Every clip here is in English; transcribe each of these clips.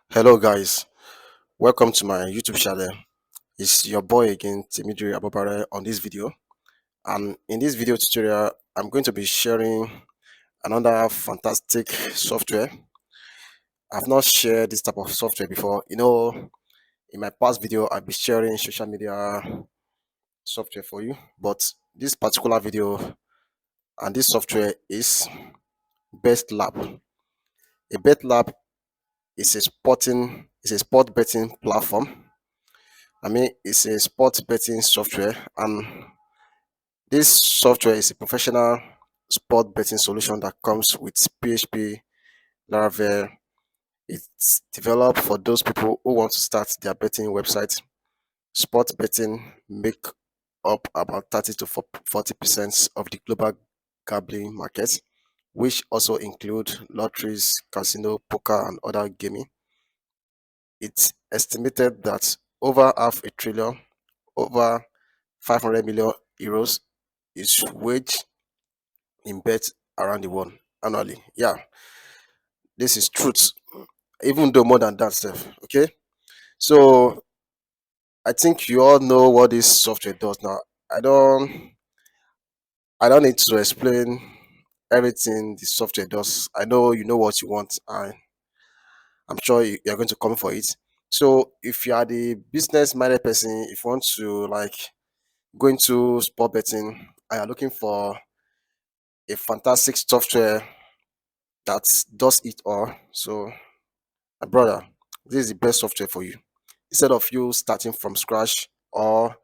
Hello guys, welcome to my YouTube channel. It's your boy again, Timidri Abobare on this video. And in this video tutorial, I'm going to be sharing another fantastic software. I've not shared this type of software before. In my past video, I've been sharing social media software for you, but this particular video and this software is BetLab. A BetLab is a sport betting platform. It's a sports betting software, and this software is a professional sport betting solution that comes with PHP, Laravel. It's developed for those people who want to start their betting website. Sport betting make up about 30 to 40% of the global gambling market, which also include lotteries, casino, poker, and other gaming. It's estimated that over half a trillion, over 500 million euros is waged in bets around the world annually. Yeah, this is truth. Even though more than that, stuff. Okay, so I think you all know what this software does now. I don't. I don't need to explain everything the software does. I know you know what you want, and I'm sure you're going to come for it. So if you are the business-minded person, if you want to go into sport betting and you're looking for a fantastic software that does it all, so my brother, this is the best software for you. Instead of you starting from scratch or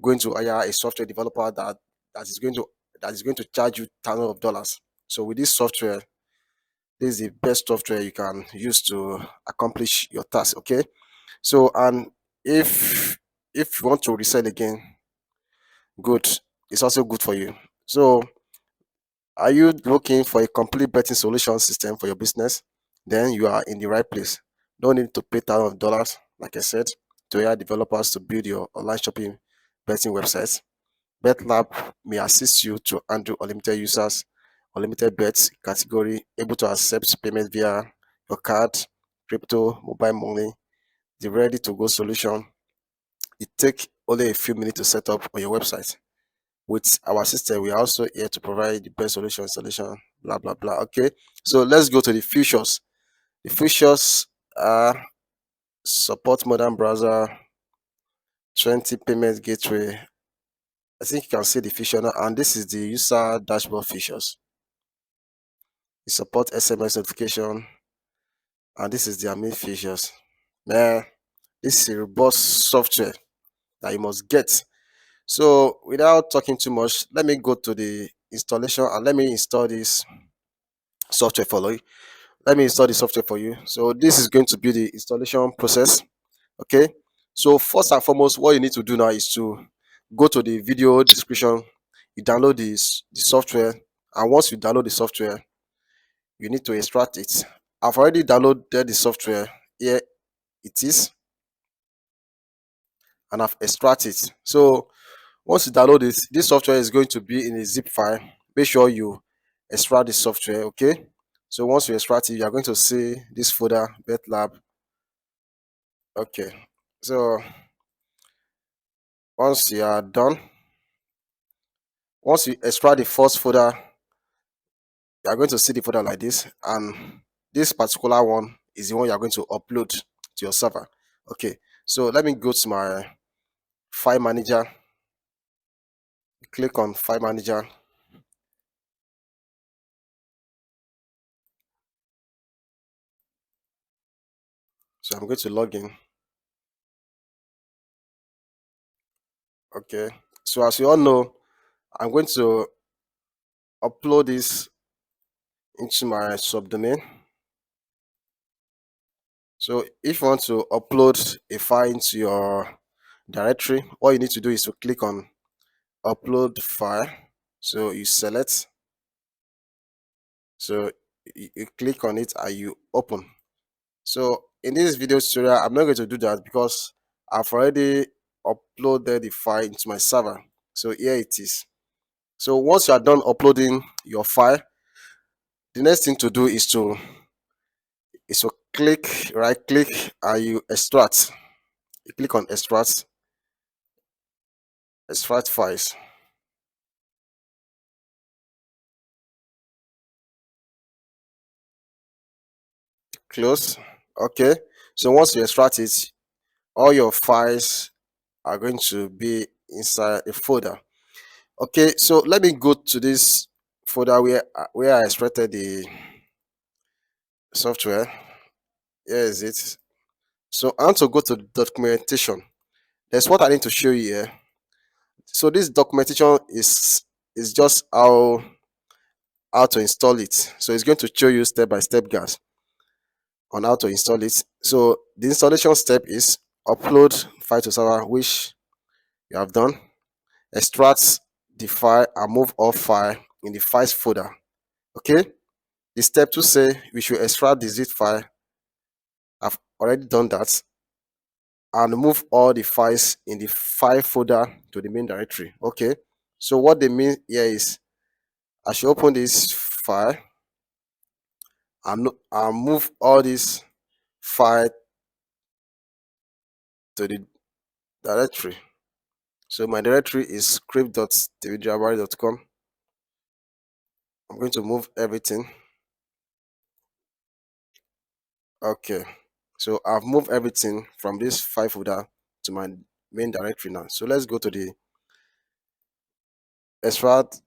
going to hire a software developer that is going to charge you thousands of dollars. So with this software, this is the best software you can use to accomplish your task. Okay. So and if you want to resell again, good. It's also good for you. So are you looking for a complete betting solution system for your business? Then you are in the right place. No need to pay thousands of dollars, like I said, to hire developers to build your online shopping betting websites. BetLab may assist you to handle unlimited users, unlimited bets category, able to accept payment via your card, crypto, mobile money, the ready to go solution. It takes only a few minutes to set up on your website. With our system, we are also here to provide the best solution installation, blah blah blah. Okay, so let's go to the features. The features are support modern browser, 20 payment gateway. I think you can see the feature now, and this is the user dashboard features. It support SMS notification, and this is their main features. Man, this is a robust software that you must get. So without talking too much, let me go to the installation and let me install this software for you. Let me install the software for you. So this is going to be the installation process. Okay. So first and foremost, what you need to do now is to go to the video description. You download the software, and once you download the software, you need to extract it. I've already downloaded the software. Here it is, and I've extracted it. So once you download it, this software is going to be in a zip file. Make sure you extract the software. Okay. So once you extract it, you are going to see this folder, BetLab. Okay. So once you are done, once you extract the first folder, you are going to see the folder like this, and this particular one is the one you are going to upload to your server. Okay. So let me go to my file manager. Click on file manager. So I'm going to log in. Okay. So as you all know, I'm going to upload this into my subdomain. So if you want to upload a file into your directory, all you need to do is to click on upload file. So you select, so you click on it and you open. So in this video tutorial, I'm not going to do that because I've already uploaded the file into my server. So here it is. So once you are done uploading your file, the next thing to do is to right click, and you extract. You click on extract files. Close. Okay. So once you extract it, all your files are going to be inside a folder. Okay, so let me go to this folder where I extracted the software. Here is it. So I want to go to the documentation. There's what I need to show you here. So this documentation is just how to install it. So it's going to show you step by step, guys, on how to install it. So the installation step is upload file to server, which you have done. Extract the file and move all file in the files folder. Okay. The step 2 say we should extract the zip file. I've already done that, and move all the files in the file folder to the main directory. Okay. So what they mean here is I should open this file and move all this file to the directory. So my directory is script.davidjabari.com. I'm going to move everything. Okay. So I've moved everything from this file folder to my main directory now. So let's go to the extract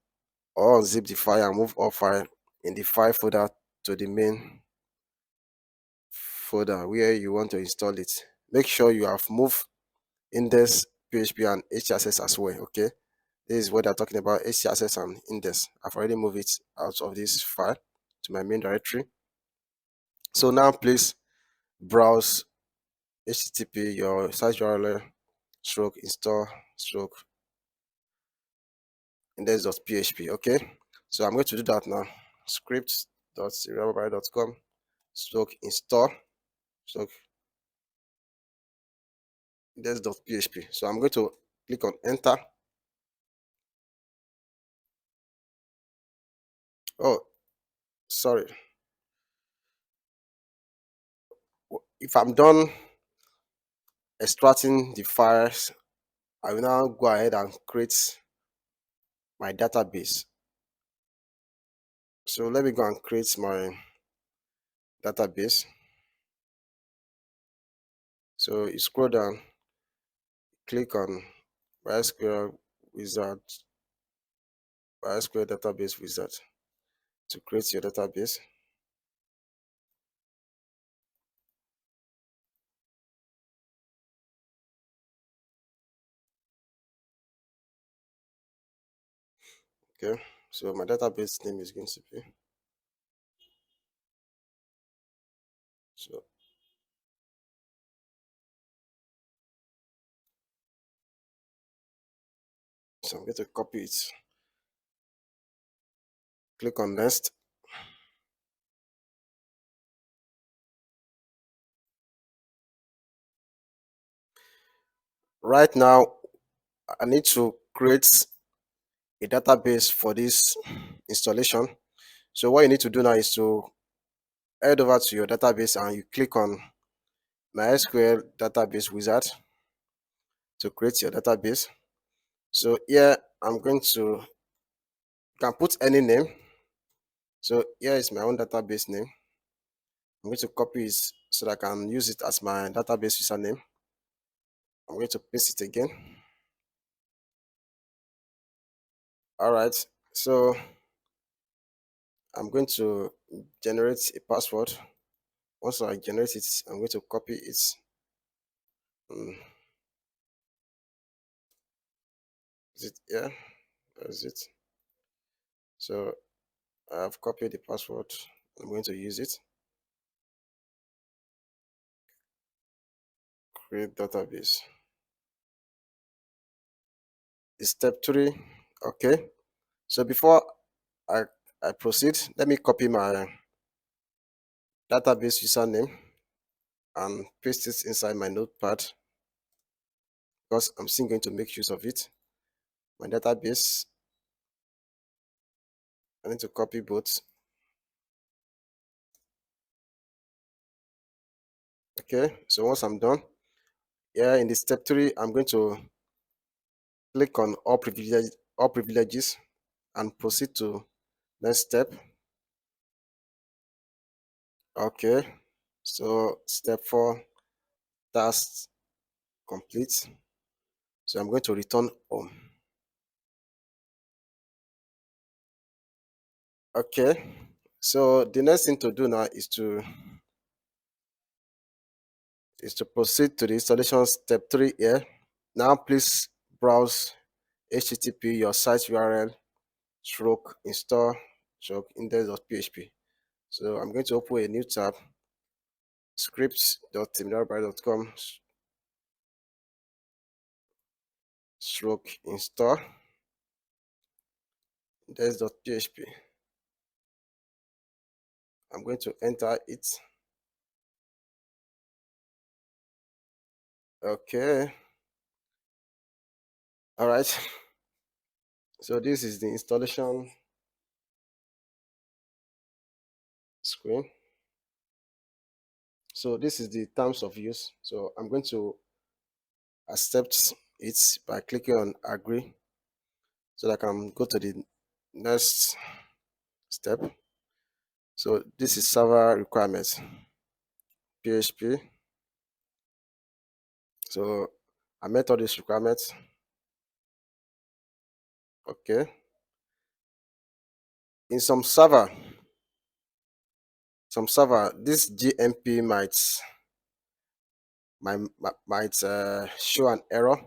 or unzip the file and move all file in the file folder to the main folder where you want to install it. Make sure you have moved index, PHP, and htaccess as well. Okay. This is what they're talking about, htaccess and index. I've already moved it out of this file to my main directory. So now please browse http your site URL stroke install stroke index.php. Okay. So I'm going to do that now. Script.com stroke install stroke index.php. So I'm going to click on enter. Oh, sorry. If I'm done extracting the files, I will now go ahead and create my database. So let me go and create my database. So you scroll down, click on MySQL wizard, MySQL database wizard to create your database. Okay, so my database name is going to be so I'm going to copy it. Click on next. Right now, I need to create a database for this installation. So what you need to do now is to head over to your database and you click on MySQL database wizard to create your database. So here I'm going to, you can put any name. So here is my own database name. I'm going to copy it so that I can use it as my database username. I'm going to paste it again. All right. So I'm going to generate a password. Once I generate it, I'm going to copy it. Mm, is it here? Is it? So I've copied the password. I'm going to use it. Create database. It's step 3. Okay. So before I, I proceed, let me copy my database username and paste it inside my notepad because I'm still going to make use of it. My database, I need to copy both. Okay, so once I'm done, here in the step 3, I'm going to click on all privileges and proceed to next step. Okay, so step 4, task complete. So I'm going to return home. Okay, so the next thing to do now is to proceed to the installation step 3 here. Now please browse http your site URL stroke install stroke index.php. So I'm going to open a new tab, scripts.timdarby.com stroke install index.php. I'm going to enter it. Okay, all right. So this is the installation screen. So this is the terms of use. So I'm going to accept it by clicking on agree so that I can go to the next step. So this is server requirements, PHP. So I met all these requirements. Okay. In some server, this GMP might show an error.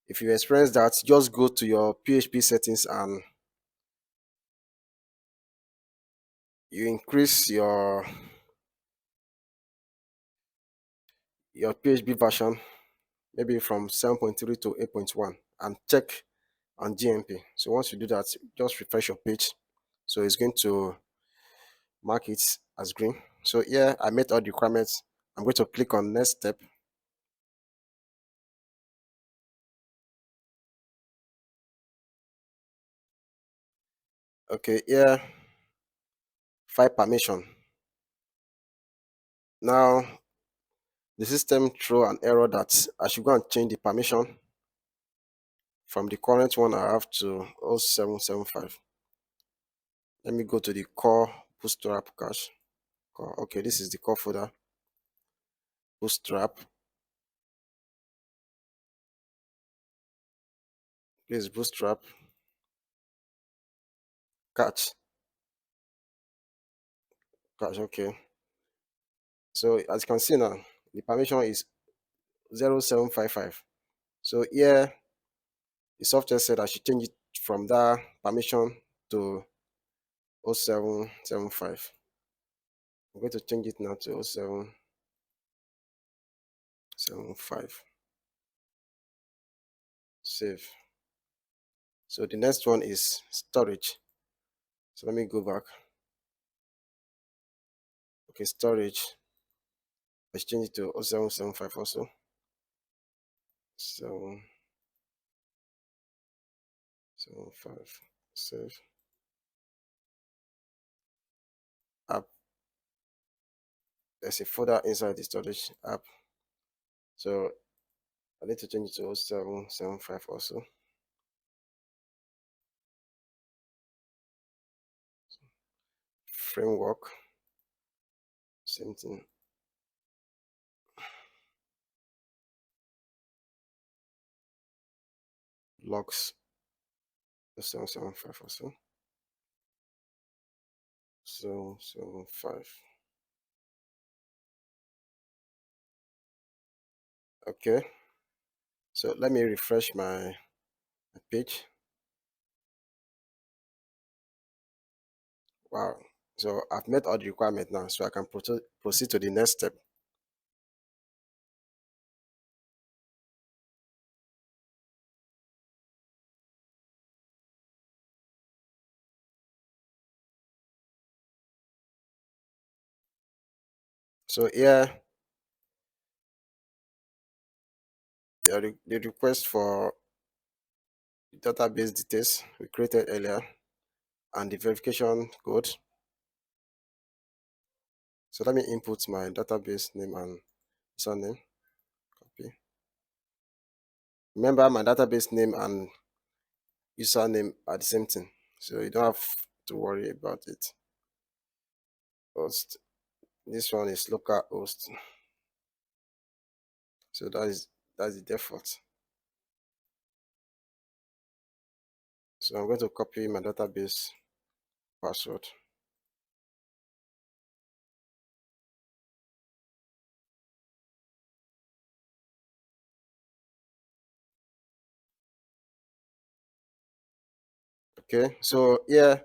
If you experience that, just go to your PHP settings and you increase your PHP version, maybe from 7.3 to 8.1, and check on GMP. So once you do that, just refresh your page. So it's going to mark it as green. So here I met all the requirements. I'm going to click on next step. Okay, here file permission. Now the system throw an error that I should go and change the permission from the current one I have to 0775. Let me go to the core bootstrap cache. Okay, this is the core folder. Bootstrap. This is bootstrap cache. Cache, okay. So as you can see now, the permission is 0755. So here the software said I should change it from that permission to 0775. I'm going to change it now to 0775. Save. So the next one is storage. So let me go back. Okay, storage. Let's change it to 0775 also. So 75. Save. App. There's a folder inside the storage app. So I need to change it to 0775 also. Framework. Same thing. Logs. 0775 also. 775. Okay. So let me refresh my page. Wow. So I've met all the requirements now, so I can proceed to the next step. So here, the request for the database details we created earlier and the verification code. So let me input my database name and username. Copy. Remember, my database name and username are the same thing, so you don't have to worry about it. Host. This one is local host, so that's the default. So I'm going to copy my database password. Okay, so here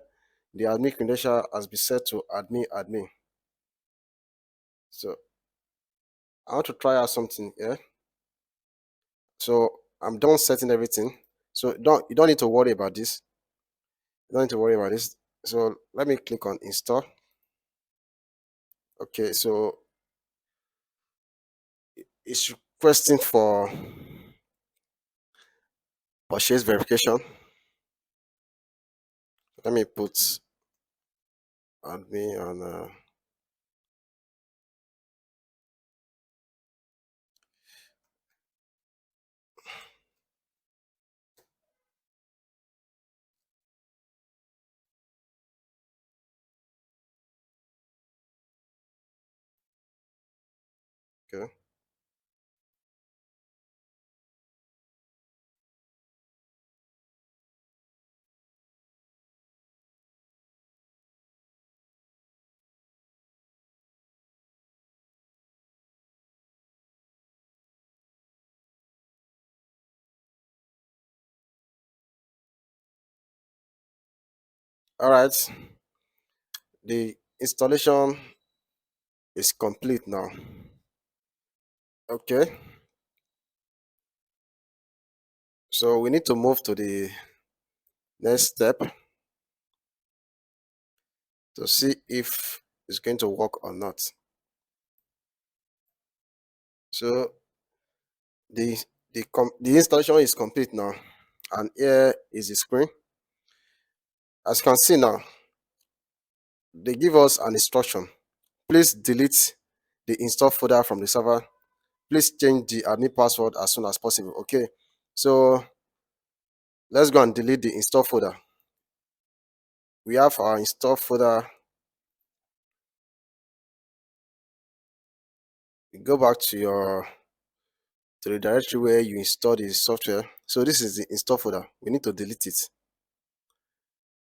the admin credential has been set to admin. So I want to try out something here. So I'm done setting everything. So you don't need to worry about this. You don't need to worry about this. So let me click on install. Okay, so it's requesting for purchase verification. Let me put admin on. Okay. All right. The installation is complete now. Okay. So we need to move to the next step to see if it's going to work or not. So the the installation is complete now, and here is the screen. As you can see now, they give us an instruction. Please delete the install folder from the server. Please change the admin password as soon as possible. Okay, so let's go and delete the install folder. We have our install folder. You go back to the directory where you install the software. So this is the install folder. We need to delete it.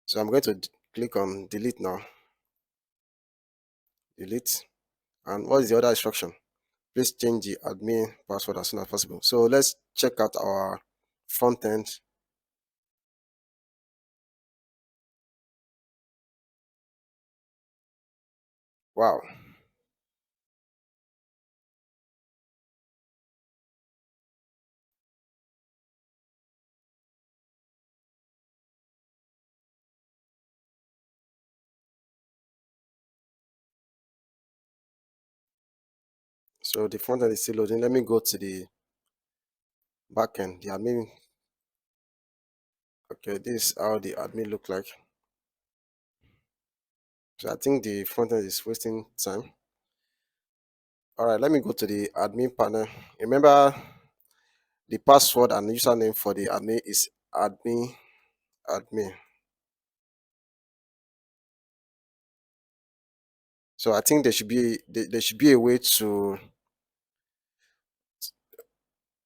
So I'm going to click on delete now. Delete. And what is the other instruction? Please change the admin password as soon as possible. So let's check out our front end. Wow. So the front end is still loading. Let me go to the back end. The admin. Okay, this is how the admin look like. So I think the front end is wasting time. All right, let me go to the admin panel. Remember, the password and username for the admin is admin. So I think there should be a way to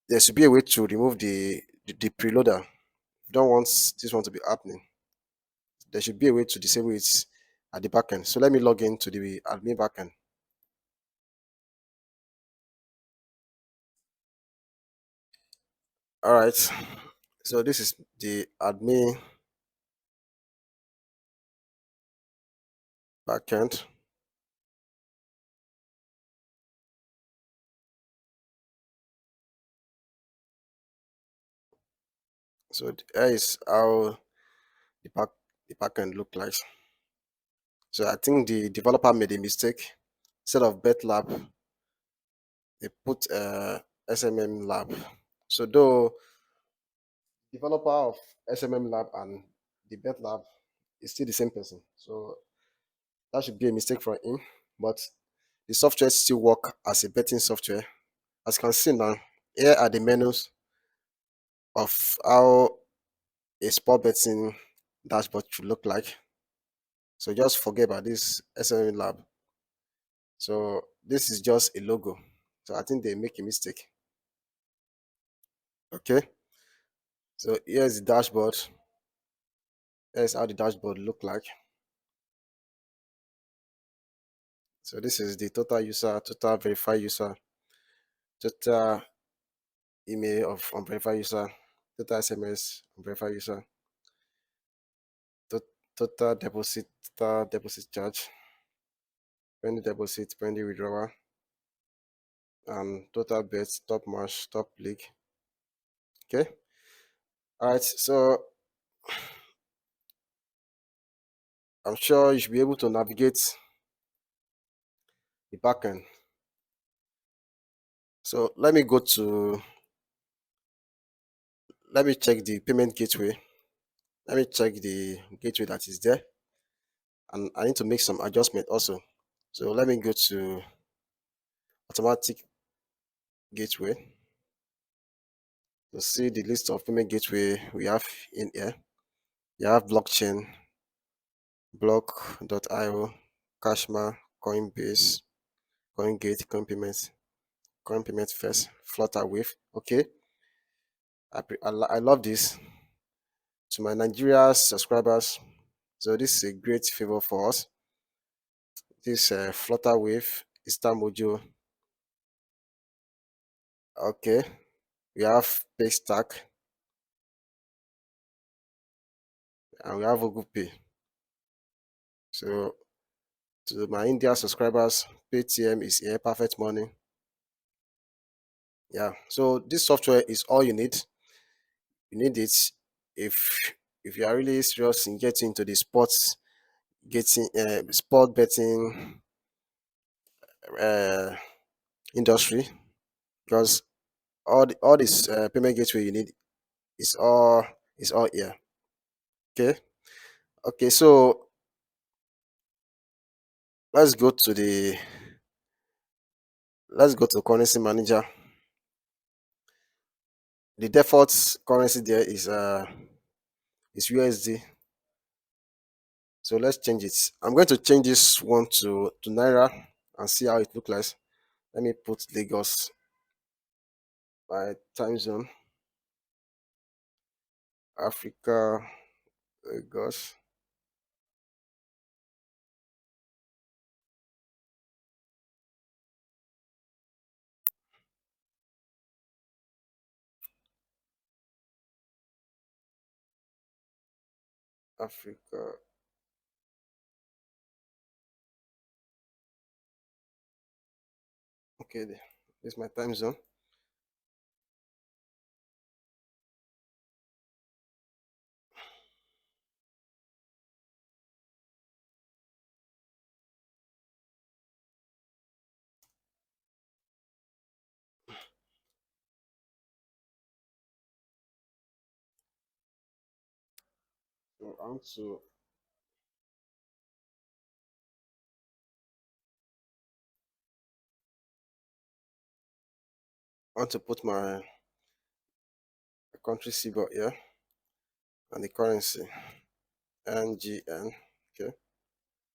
remove the preloader. You don't want this one to be happening. There should be a way to disable it at the backend. So let me log in to the admin backend. All right. So this is the admin backend. So here is how the backend look like. So I think the developer made a mistake. Instead of BetLab, they put SMM lab. So though developer of SMM lab and the BetLab is still the same person. So that should be a mistake for him. But the software still work as a betting software. As you can see now, here are the menus of how a sport betting dashboard should look like. So just forget about this SME lab. So this is just a logo. So I think they make a mistake. Okay. So here's the dashboard. Here's how the dashboard look like. So this is the total user, total verified user, total email of unverified user, total SMS unverified user, total deposit charge, pending deposit, pending withdrawal, and total bets, top match, top league. Okay. All right. So I'm sure you should be able to navigate the backend. So let me check the payment gateway. Let me check the gateway that is there, and I need to make some adjustment also. So let me go to automatic gateway to see the list of payment gateway we have in here. You have blockchain, block.io, Cashma, Coinbase, CoinGate, Coin Payment First, Flutter Wave. Okay, I love this. To my Nigeria subscribers, so this is a great favor for us. This Flutter Wave, Eastern Mojo. Okay, we have Paystack and we have Google Pay. So to my India subscribers, Paytm is here, perfect money. Yeah, so this software is all you need. You need it if you are really serious in getting into the sport betting uh, industry, because all this payment gateway you need is all here. Okay, okay. So let's go to the let's go to currency manager. The default currency there is USD. So let's change it. I'm going to change this one to Naira and see how it looks like. Let me put Lagos by time zone. Africa, Lagos. Africa. Okay, this is my time zone. So I want to put my country symbol here and the currency NGN. Okay,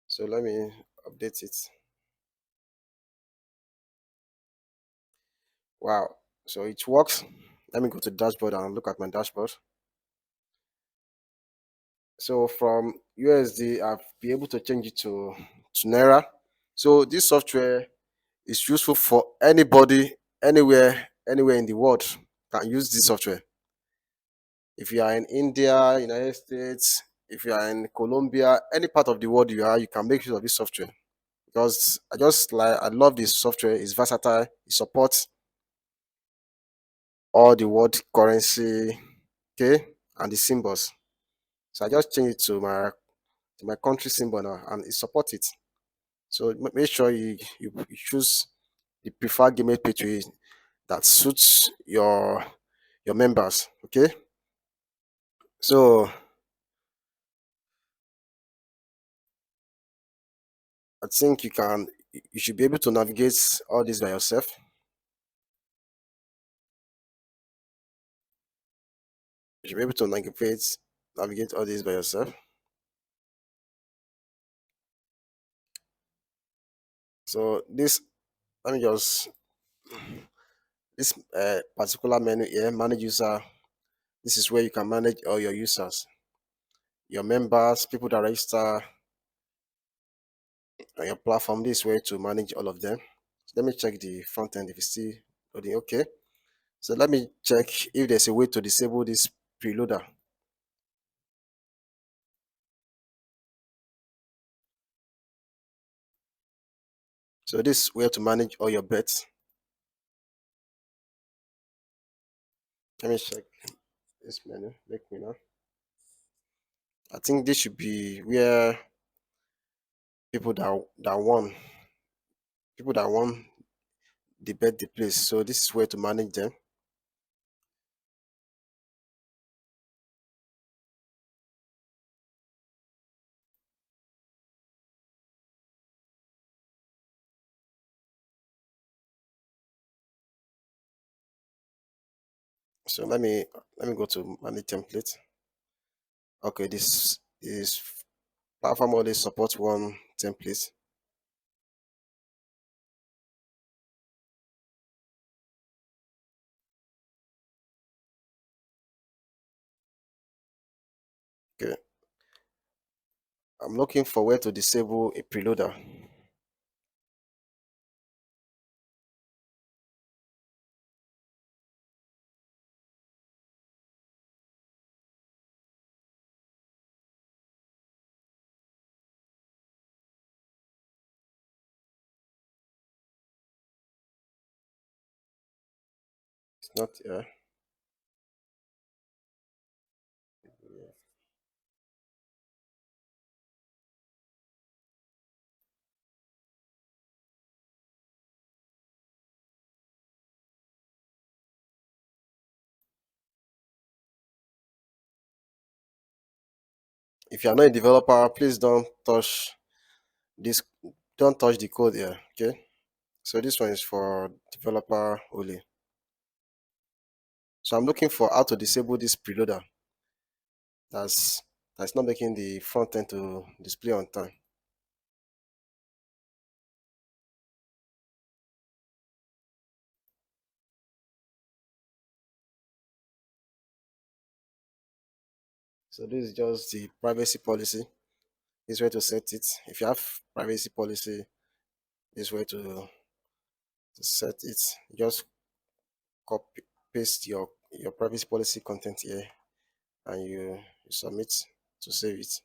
so let me update it. Wow, so it works. Let me go to the dashboard and look at my dashboard. So from USD, I've been able to change it to Naira. So this software is useful for anybody, anywhere in the world can use this software. If you are in India, United States, if you are in Colombia, any part of the world you are, you can make use of this software. Because I love this software. It's versatile. It supports all the world currency, okay, and the symbols. So I just change it to my country symbol now, and it supports it. So make sure you choose the preferred gaming page that suits your members. Okay, so I think you should be able to navigate all this by yourself. You should be able to navigate all this by yourself. So this, let me just this particular menu here, manage user. This is where you can manage all your users, your members, people that register on your platform. This way to manage all of them. So let me check the front end if it's still loading. Okay. So let me check if there's a way to disable this preloader. So this is where to manage all your bets. Let me check this menu. Make me know. I think this should be where people that won, people that won the bet the place. So this is where to manage them. So let me go to manage template. Okay, this platform only supports one template. Okay, I'm looking for where to disable a preloader. It's not here. If you are not a developer, please this. Don't touch the code here. Okay. So this one is for developer only. So I'm looking for how to disable this preloader. That's that's not making the front end to display on time. So this is just the privacy policy. This way to set it. If you have privacy policy, this way to set it. Just copy paste your privacy policy content here and you submit to save it.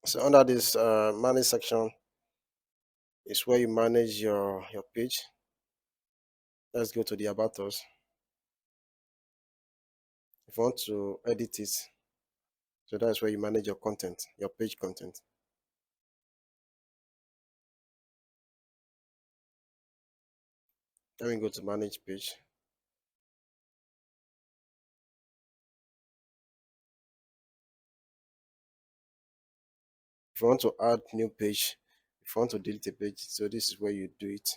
So under this manage section is where you manage your page. Let's go to the about us. If you want to edit it, so that's where you manage your content, your page content. Let me go to manage page. If you want to add new page, if you want to delete a page, so this is where you do it.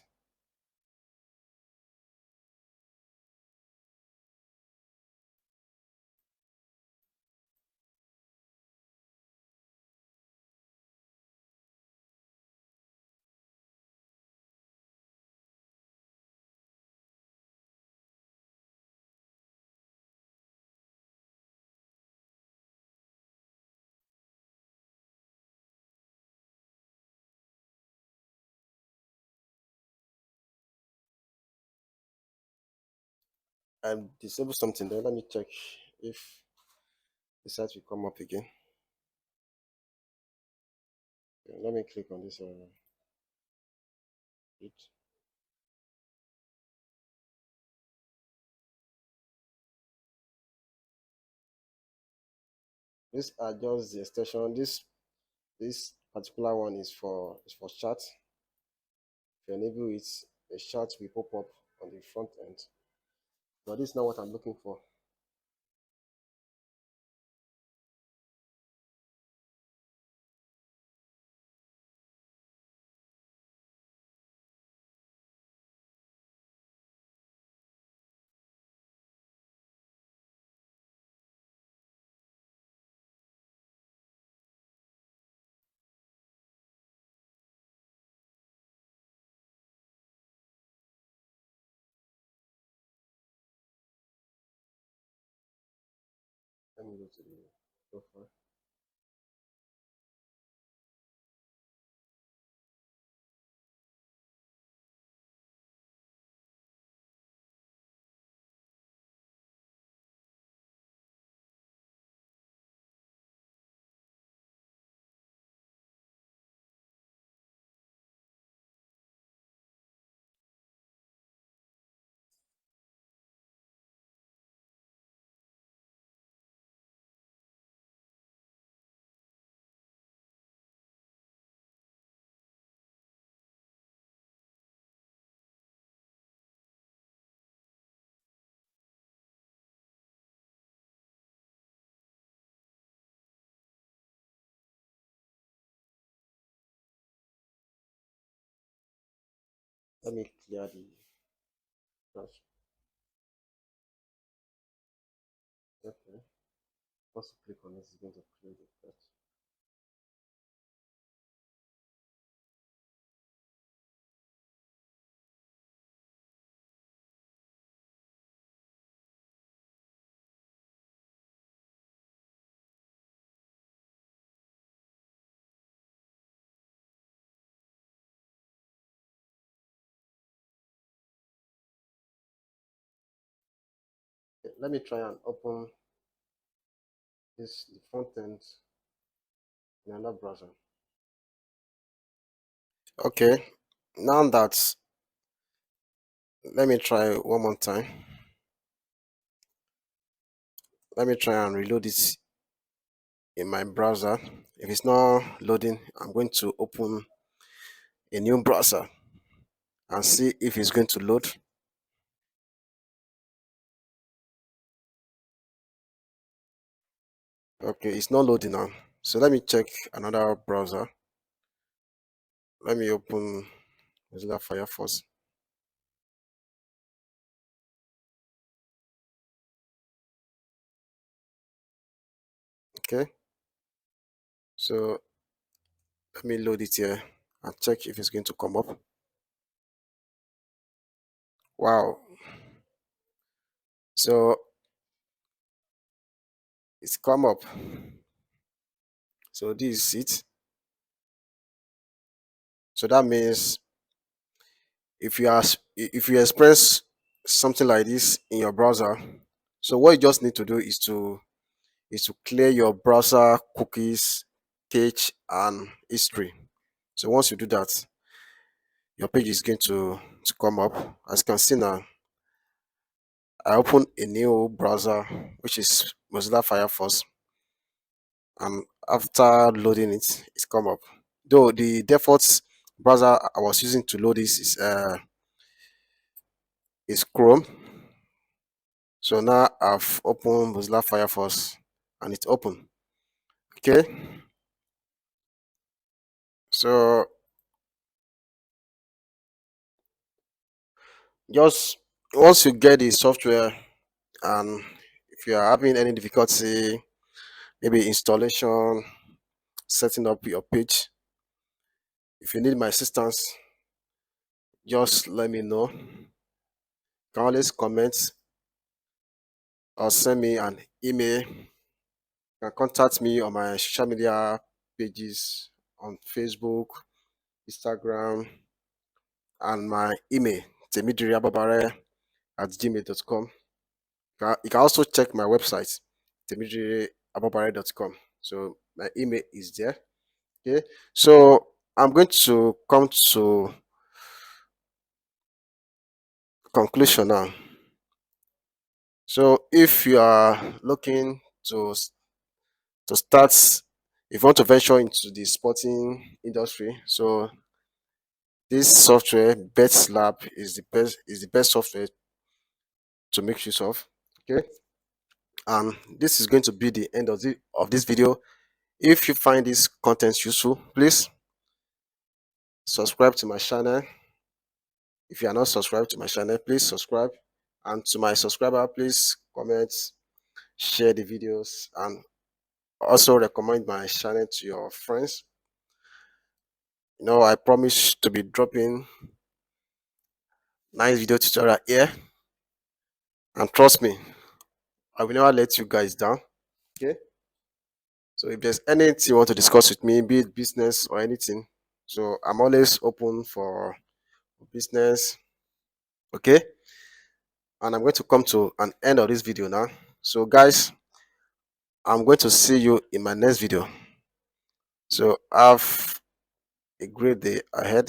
I disable something there. Let me check if the site will come up again. Okay, let me click on this. It. These are just the extension. This particular one is for chat. If you enable it, a chat will pop up on the front end. But this is not what I'm looking for. Let me go to the profile. Let me clear the cache. Okay. Once you click on it, it's going to clear the cache. Okay, let me try and open this the front end in another browser. Okay. Now that let me try one more time. Let me try and reload it in my browser. If it's not loading, I'm going to open a new browser and see if it's going to load. Okay, it's not loading now. So let me check another browser. Let me open Mozilla Firefox. Okay, so let me load it here and check if it's going to come up. Wow. So it's come up. So this is it. So that means if you express something like this in your browser, so what you just need to do is to clear your browser cookies, cache, and history. So once you do that, your page is going to come up. As you can see now, I open a new browser, which is Mozilla Firefox, and after loading it, it's come up. Though the default browser I was using to load this is Chrome. So now I've opened Mozilla Firefox and it's open. Okay. So just once you get the software and if you are having any difficulty, maybe installation, setting up your page, if you need my assistance, just let me know. You can always comment or send me an email. You can contact me on my social media pages on Facebook, Instagram, and my email, temidiriababare@gmail.com. You can also check my website, temidiriababare.com. So my email is there. Okay. So I'm going to come to conclusion now. So if you are looking to start, if you want to venture into the sporting industry, so this software BetLab is the best software to make use of. Okay, and this is going to be the end of this video. If you find this content useful, please subscribe to my channel. If you are not subscribed to my channel, please subscribe. And to my subscriber, please comment, share the videos, and also recommend my channel to your friends. I promise to be dropping nice video tutorial here, and trust me, I will never let you guys down. Okay, so if there's anything you want to discuss with me, be it business or anything, so I'm always open for business. Okay, and I'm going to come to an end of this video now. So guys, I'm going to see you in my next video. So have a great day ahead.